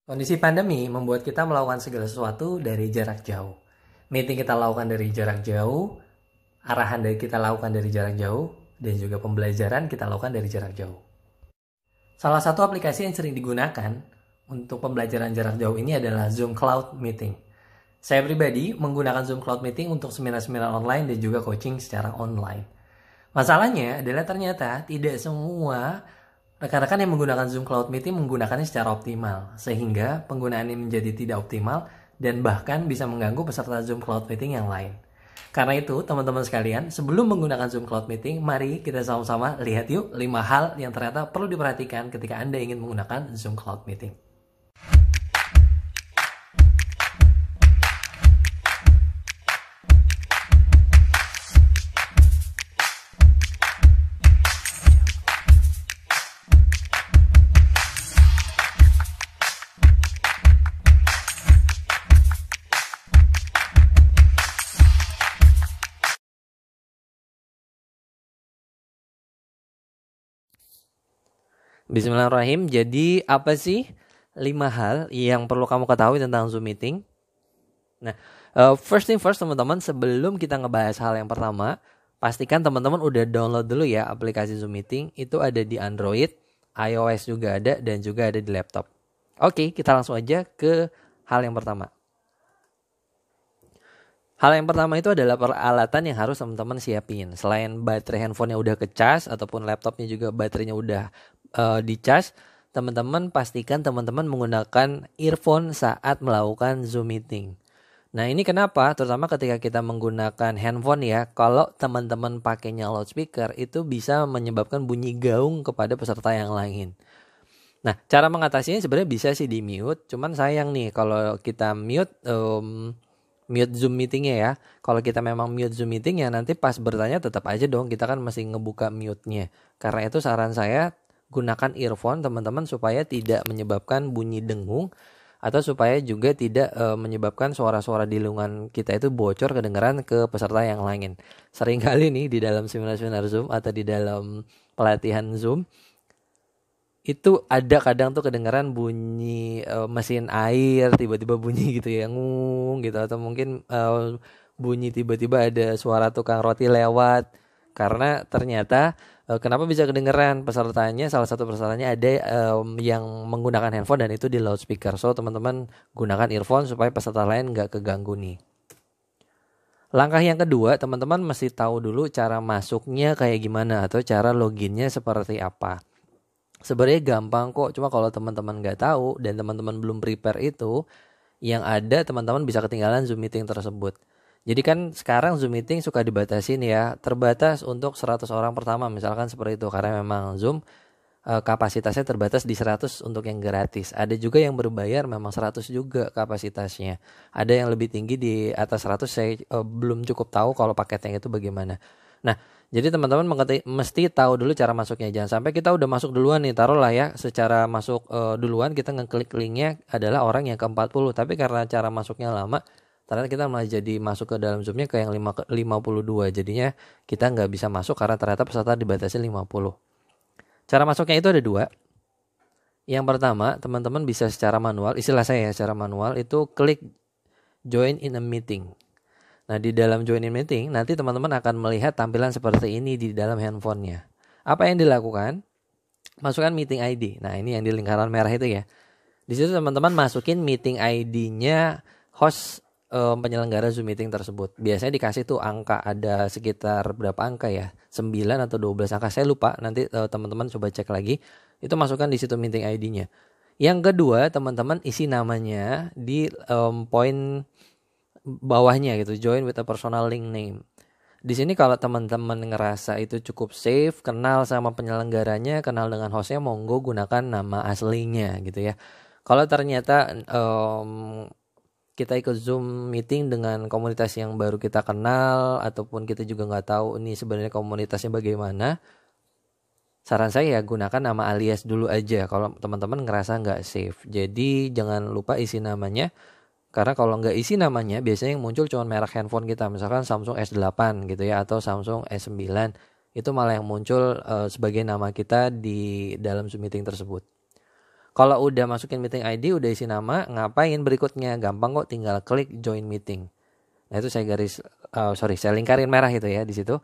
Kondisi pandemi membuat kita melakukan segala sesuatu dari jarak jauh. Meeting kita lakukan dari jarak jauh, arahan dari kita lakukan dari jarak jauh, dan juga pembelajaran kita lakukan dari jarak jauh. Salah satu aplikasi yang sering digunakan untuk pembelajaran jarak jauh ini adalah Zoom Cloud Meeting. Saya pribadi menggunakan Zoom Cloud Meeting untuk seminar-seminar online dan juga coaching secara online. Masalahnya adalah ternyata tidak semua rekan-rekan yang menggunakan Zoom Cloud Meeting menggunakannya secara optimal, sehingga penggunaannya menjadi tidak optimal dan bahkan bisa mengganggu peserta Zoom Cloud Meeting yang lain. Karena itu, teman-teman sekalian, sebelum menggunakan Zoom Cloud Meeting, mari kita sama-sama lihat yuk 5 hal yang ternyata perlu diperhatikan ketika Anda ingin menggunakan Zoom Cloud Meeting. Bismillahirrahmanirrahim. Jadi apa sih 5 hal yang perlu kamu ketahui tentang Zoom Meeting? Nah, first thing first teman-teman, sebelum kita ngebahas hal yang pertama, pastikan teman-teman udah download dulu ya aplikasi Zoom Meeting. Itu ada di Android, iOS juga ada, dan juga ada di laptop. Oke, kita langsung aja ke hal yang pertama. Hal yang pertama itu adalah peralatan yang harus teman-teman siapin. Selain baterai handphonenya udah kecas ataupun laptopnya juga baterainya udah dicas, teman-teman pastikan teman-teman menggunakan earphone saat melakukan Zoom Meeting. Nah ini kenapa? Terutama ketika kita menggunakan handphone ya, kalau teman-teman pakainya loudspeaker itu bisa menyebabkan bunyi gaung kepada peserta yang lain. Nah cara mengatasinya sebenarnya bisa sih di mute, cuman sayang nih kalau kita mute Zoom meetingnya ya. Kalau kita memang mute Zoom meeting ya nanti pas bertanya tetap aja dong kita kan masih ngebuka mute-nya. Karena itu saran saya gunakan earphone teman-teman supaya tidak menyebabkan bunyi dengung atau supaya juga tidak menyebabkan suara-suara di lingkungan kita itu bocor kedengeran ke peserta yang lain. Seringkali nih di dalam seminar-seminar Zoom atau di dalam pelatihan Zoom itu ada kadang tuh kedengeran bunyi mesin air tiba-tiba bunyi gitu ya ngung gitu, atau mungkin bunyi tiba-tiba ada suara tukang roti lewat. Karena ternyata kenapa bisa kedengeran pesertanya, salah satu pesertanya ada yang menggunakan handphone dan itu di loudspeaker. So teman-teman gunakan earphone supaya peserta lain nggak keganggu nih. Langkah yang kedua, teman-teman mesti tahu dulu cara masuknya kayak gimana atau cara loginnya seperti apa. Sebenarnya gampang kok, cuma kalau teman-teman nggak tahu dan teman-teman belum prepare itu, yang ada teman-teman bisa ketinggalan Zoom meeting tersebut. Jadi kan sekarang Zoom meeting suka dibatasin ya, terbatas untuk 100 orang pertama misalkan seperti itu. Karena memang Zoom kapasitasnya terbatas di 100 untuk yang gratis. Ada juga yang berbayar memang 100 juga kapasitasnya. Ada yang lebih tinggi di atas 100, saya belum cukup tahu kalau paketnya itu bagaimana. Nah, jadi teman-teman mesti tahu dulu cara masuknya. Jangan sampai kita udah masuk duluan nih, taruhlah ya secara masuk duluan kita ngeklik linknya adalah orang yang ke-40. Tapi karena cara masuknya lama, ternyata kita malah jadi masuk ke dalam Zoomnya ke yang 52. Jadinya kita nggak bisa masuk karena ternyata peserta dibatasi 50. Cara masuknya itu ada 2. Yang pertama, teman-teman bisa secara manual, istilah saya ya, secara manual itu klik join in a meeting. Nah di dalam join in meeting nanti teman-teman akan melihat tampilan seperti ini di dalam handphonenya. Apa yang dilakukan? Masukkan meeting ID. Nah ini yang di lingkaran merah itu ya. Di situ teman-teman masukin meeting ID-nya host penyelenggara Zoom meeting tersebut. Biasanya dikasih tuh angka, ada sekitar berapa angka ya? 9 atau 12 angka, saya lupa. Nanti teman-teman coba cek lagi. Itu masukkan di situ meeting ID-nya. Yang kedua, teman-teman isi namanya di poin bawahnya gitu, join with a personal link name. Di sini kalau teman-teman ngerasa itu cukup safe, kenal sama penyelenggaranya, kenal dengan hostnya, monggo gunakan nama aslinya gitu ya. Kalau ternyata kita ikut Zoom meeting dengan komunitas yang baru kita kenal ataupun kita juga nggak tahu ini sebenarnya komunitasnya bagaimana, saran saya ya gunakan nama alias dulu aja kalau teman-teman ngerasa nggak safe. Jadi jangan lupa isi namanya. Karena kalau nggak isi namanya, biasanya yang muncul cuma merek handphone kita. Misalkan Samsung S8 gitu ya, atau Samsung S9. Itu malah yang muncul sebagai nama kita di dalam Zoom meeting tersebut. Kalau udah masukin meeting ID, udah isi nama, ngapain berikutnya? Gampang kok, tinggal klik join meeting. Nah itu saya lingkarin merah gitu ya di situ.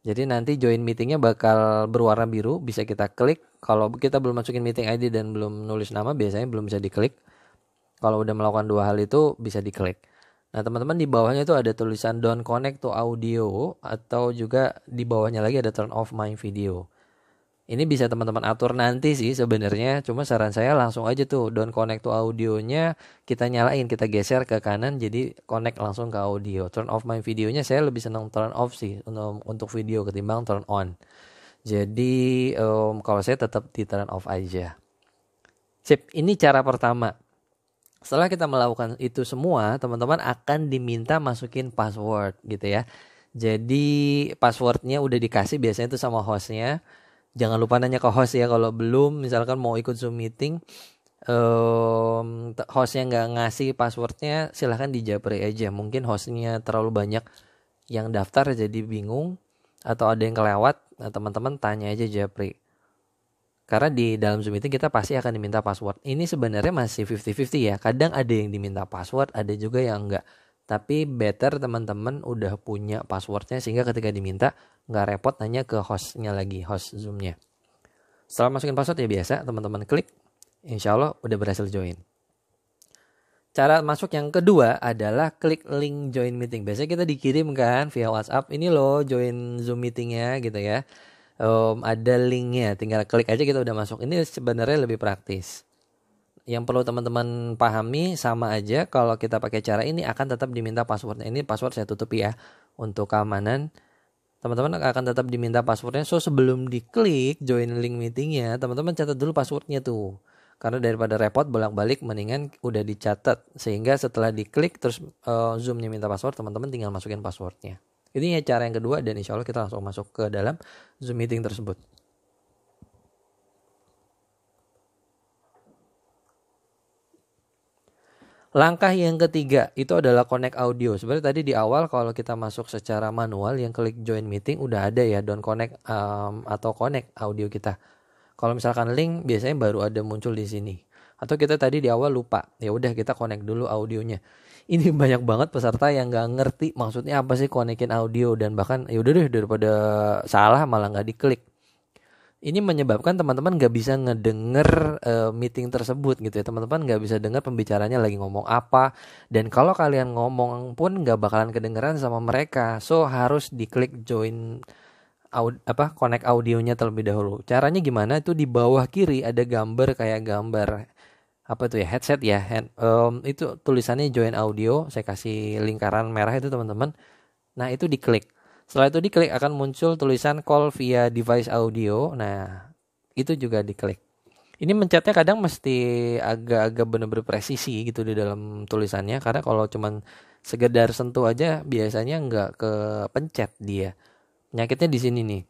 Jadi nanti join meetingnya bakal berwarna biru, bisa kita klik. Kalau kita belum masukin meeting ID dan belum nulis nama, biasanya belum bisa diklik. Kalau udah melakukan dua hal itu bisa diklik. Nah teman-teman di bawahnya itu ada tulisan don't connect to audio, atau juga di bawahnya lagi ada turn off my video. Ini bisa teman-teman atur nanti sih sebenarnya, cuma saran saya langsung aja tuh don't connect to audionya kita nyalain, kita geser ke kanan jadi connect langsung ke audio. Turn off my videonya saya lebih senang turn off sih untuk video ketimbang turn on. Jadi kalau saya tetap di turn off aja. Sip, ini cara pertama. Setelah kita melakukan itu semua, teman-teman akan diminta masukin password gitu ya. Jadi passwordnya udah dikasih biasanya itu sama hostnya. Jangan lupa nanya ke host ya kalau belum, misalkan mau ikut Zoom meeting, hostnya nggak ngasih passwordnya, silahkan dijapri aja. Mungkin hostnya terlalu banyak yang daftar jadi bingung, atau ada yang kelewat, nah teman-teman tanya aja japri. Karena di dalam Zoom meeting kita pasti akan diminta password. Ini sebenarnya masih 50-50 ya, kadang ada yang diminta password, ada juga yang enggak. Tapi better teman-teman udah punya passwordnya sehingga ketika diminta nggak repot nanya ke hostnya lagi, host Zoom-nya. Setelah masukin password ya biasa teman-teman klik, insya Allah udah berhasil join. Cara masuk yang kedua adalah klik link join meeting. Biasanya kita dikirim kan via WhatsApp, ini loh join Zoom meetingnya gitu ya. Ada linknya, tinggal klik aja kita udah masuk. Ini sebenarnya lebih praktis. Yang perlu teman-teman pahami sama aja, kalau kita pakai cara ini akan tetap diminta passwordnya. Ini password saya tutup ya untuk keamanan. Teman-teman akan tetap diminta passwordnya. So sebelum diklik join link meetingnya, teman-teman catat dulu passwordnya tuh. Karena daripada repot bolak-balik, mendingan udah dicatat. Sehingga setelah diklik terus Zoom-nya minta password, teman-teman tinggal masukin passwordnya. Ini ya cara yang kedua, dan insya Allah kita langsung masuk ke dalam Zoom meeting tersebut. Langkah yang ketiga itu adalah connect audio. Sebenarnya tadi di awal kalau kita masuk secara manual yang klik join meeting udah ada ya don't connect atau connect audio kita. Kalau misalkan link biasanya baru ada muncul di sini. Atau kita tadi di awal lupa, ya udah kita connect dulu audionya. Ini banyak banget peserta yang nggak ngerti maksudnya apa sih connectin audio, dan bahkan ya udah deh daripada salah malah nggak diklik. Ini menyebabkan teman-teman nggak bisa ngedenger meeting tersebut gitu ya. Teman-teman nggak bisa dengar pembicaranya lagi ngomong apa. Dan kalau kalian ngomong pun nggak bakalan kedengeran sama mereka. So harus diklik join connect audionya terlebih dahulu. Caranya gimana? Itu di bawah kiri ada gambar kayak gambar apa tuh ya, headset ya. Itu tulisannya join audio. Saya kasih lingkaran merah itu teman-teman. Nah itu diklik. Setelah itu diklik akan muncul tulisan call via device audio. Nah, itu juga diklik. Ini mencetnya kadang mesti agak-agak benar-benar presisi gitu di dalam tulisannya. Karena kalau cuman sekedar sentuh aja biasanya nggak kepencet dia. Penyakitnya di sini nih.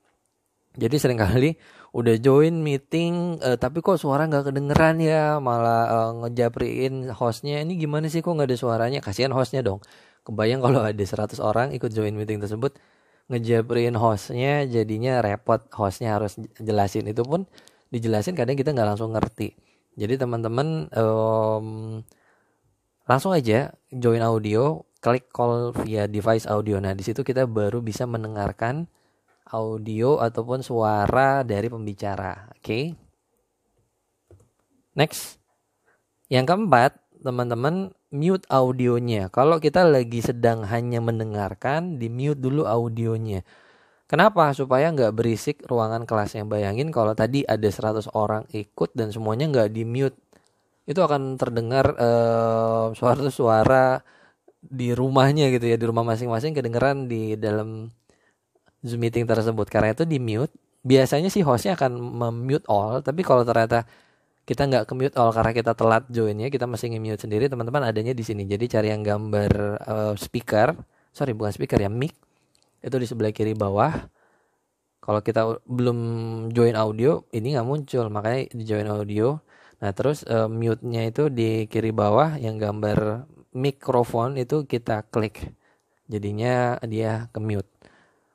Jadi seringkali udah join meeting tapi kok suara nggak kedengeran ya. Malah ngejapriin hostnya. Ini gimana sih kok nggak ada suaranya? Kasihan hostnya dong. Kebayang kalau ada 100 orang ikut join meeting tersebut, ngejapriin hostnya jadinya repot, hostnya harus jelasin, itu pun dijelasin kadang kita nggak langsung ngerti. Jadi teman-teman langsung aja join audio, klik call via device audio. Nah di situ kita baru bisa mendengarkan audio ataupun suara dari pembicara. Oke. Next, yang keempat teman-teman mute audionya. Kalau kita lagi sedang hanya mendengarkan, di mute dulu audionya. Kenapa? Supaya nggak berisik ruangan kelasnya. Bayangin kalau tadi ada 100 orang ikut dan semuanya nggak di mute. Itu akan terdengar suara-suara di rumahnya gitu ya. Di rumah masing-masing kedengeran di dalam Zoom meeting tersebut. Karena itu di mute. Biasanya sih hostnya akan mute all. Tapi kalau ternyata kita nggak ke-mute all karena kita telat joinnya, kita masih nge-mute sendiri, teman-teman adanya di sini. Jadi cari yang gambar bukan speaker ya, mic. Itu di sebelah kiri bawah. Kalau kita belum join audio, ini nggak muncul, makanya di join audio. Nah terus mute-nya itu di kiri bawah, yang gambar mikrofon itu kita klik. Jadinya dia ke-mute.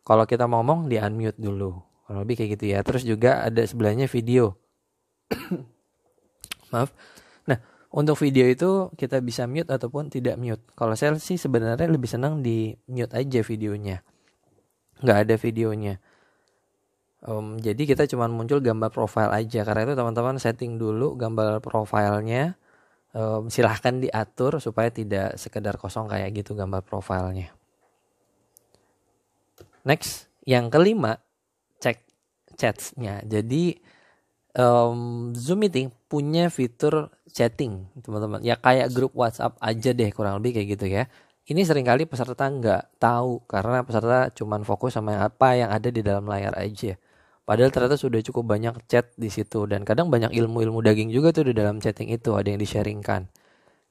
Kalau kita ngomong, di unmute dulu. Kalau lebih kayak gitu ya. Terus juga ada sebelahnya video. Maaf. Nah, untuk video itu kita bisa mute ataupun tidak mute. Kalau saya sih sebenarnya lebih senang di mute aja videonya, nggak ada videonya. Jadi kita cuma muncul gambar profile aja. Karena itu teman-teman setting dulu gambar profilnya. Silahkan diatur supaya tidak sekedar kosong kayak gitu gambar profilnya. Next, yang kelima, cek chats-nya. Jadi Zoom Meeting punya fitur chatting, teman-teman. Ya kayak grup WhatsApp aja deh, kurang lebih kayak gitu ya. Ini seringkali peserta nggak tahu karena peserta cuma fokus sama apa yang ada di dalam layar aja. Padahal ternyata sudah cukup banyak chat di situ dan kadang banyak ilmu-ilmu daging juga tuh di dalam chatting itu, ada yang di-sharingkan.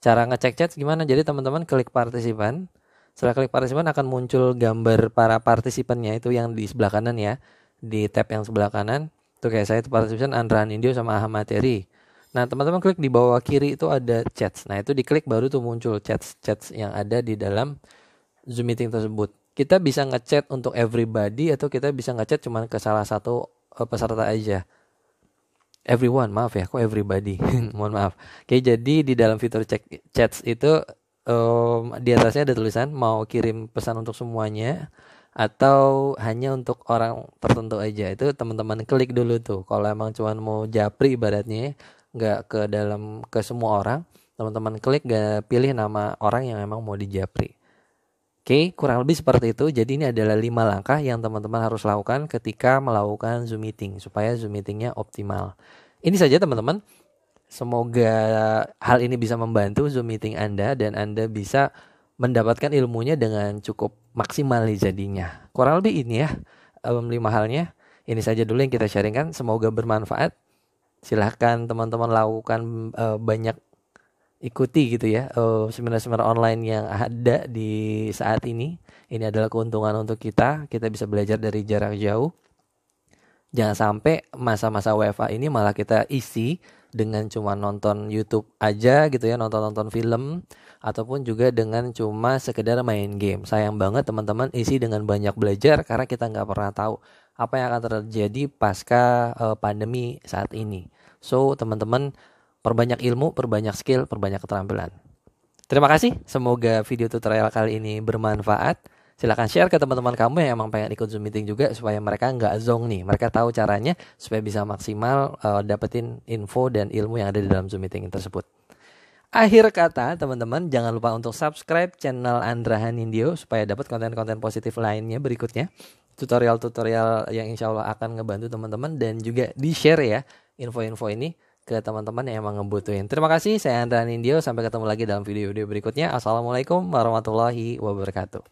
Cara ngecek chat gimana? Jadi teman-teman klik partisipan. Setelah klik partisipan akan muncul gambar para partisipannya itu yang di sebelah kanan ya. Di tab yang sebelah kanan. Tuh kayak saya itu partisipan Andra Nindyo sama Aham Materi. Nah, teman-teman klik di bawah kiri itu ada chats. Nah, itu diklik baru tuh muncul chats yang ada di dalam Zoom Meeting tersebut. Kita bisa ngechat untuk everybody atau kita bisa ngechat cuma ke salah satu peserta aja. Everyone, maaf ya, kok everybody. Mohon maaf. Oke, jadi di dalam fitur chats itu di atasnya ada tulisan mau kirim pesan untuk semuanya atau hanya untuk orang tertentu aja. Itu teman-teman klik dulu tuh. Kalau emang cuma mau japri ibaratnya, nggak ke semua orang, teman-teman klik gak pilih nama orang yang emang mau dijapri. Oke, kurang lebih seperti itu. Jadi ini adalah 5 langkah yang teman-teman harus lakukan ketika melakukan Zoom Meeting supaya Zoom Meetingnya optimal. Ini saja teman-teman. Semoga hal ini bisa membantu Zoom Meeting Anda dan Anda bisa mendapatkan ilmunya dengan cukup maksimal jadinya. Kurang lebih ini ya 5 halnya. Ini saja dulu yang kita sharingkan. Semoga bermanfaat. Silahkan teman-teman lakukan banyak ikuti gitu ya seminar-seminar online yang ada di saat ini. Ini adalah keuntungan untuk kita bisa belajar dari jarak jauh. Jangan sampai masa-masa WFA ini malah kita isi dengan cuma nonton YouTube aja gitu ya, nonton film, ataupun juga dengan cuma sekedar main game. Sayang banget teman-teman isi dengan banyak belajar karena kita nggak pernah tahu apa yang akan terjadi pasca pandemi saat ini. So teman-teman perbanyak ilmu, perbanyak skill, perbanyak keterampilan. Terima kasih, semoga video tutorial kali ini bermanfaat. Silahkan share ke teman-teman kamu yang emang pengen ikut Zoom Meeting juga supaya mereka nggak zonk nih. Mereka tahu caranya supaya bisa maksimal dapetin info dan ilmu yang ada di dalam Zoom Meeting tersebut. Akhir kata teman-teman, jangan lupa untuk subscribe channel Andra Hanindyo supaya dapat konten-konten positif lainnya berikutnya. Tutorial-tutorial yang insya Allah akan ngebantu teman-teman dan juga di-share ya info-info ini ke teman-teman yang emang ngebutuhin. Terima kasih, saya Andra Nindyo. Sampai ketemu lagi dalam video-video berikutnya. Assalamualaikum warahmatullahi wabarakatuh.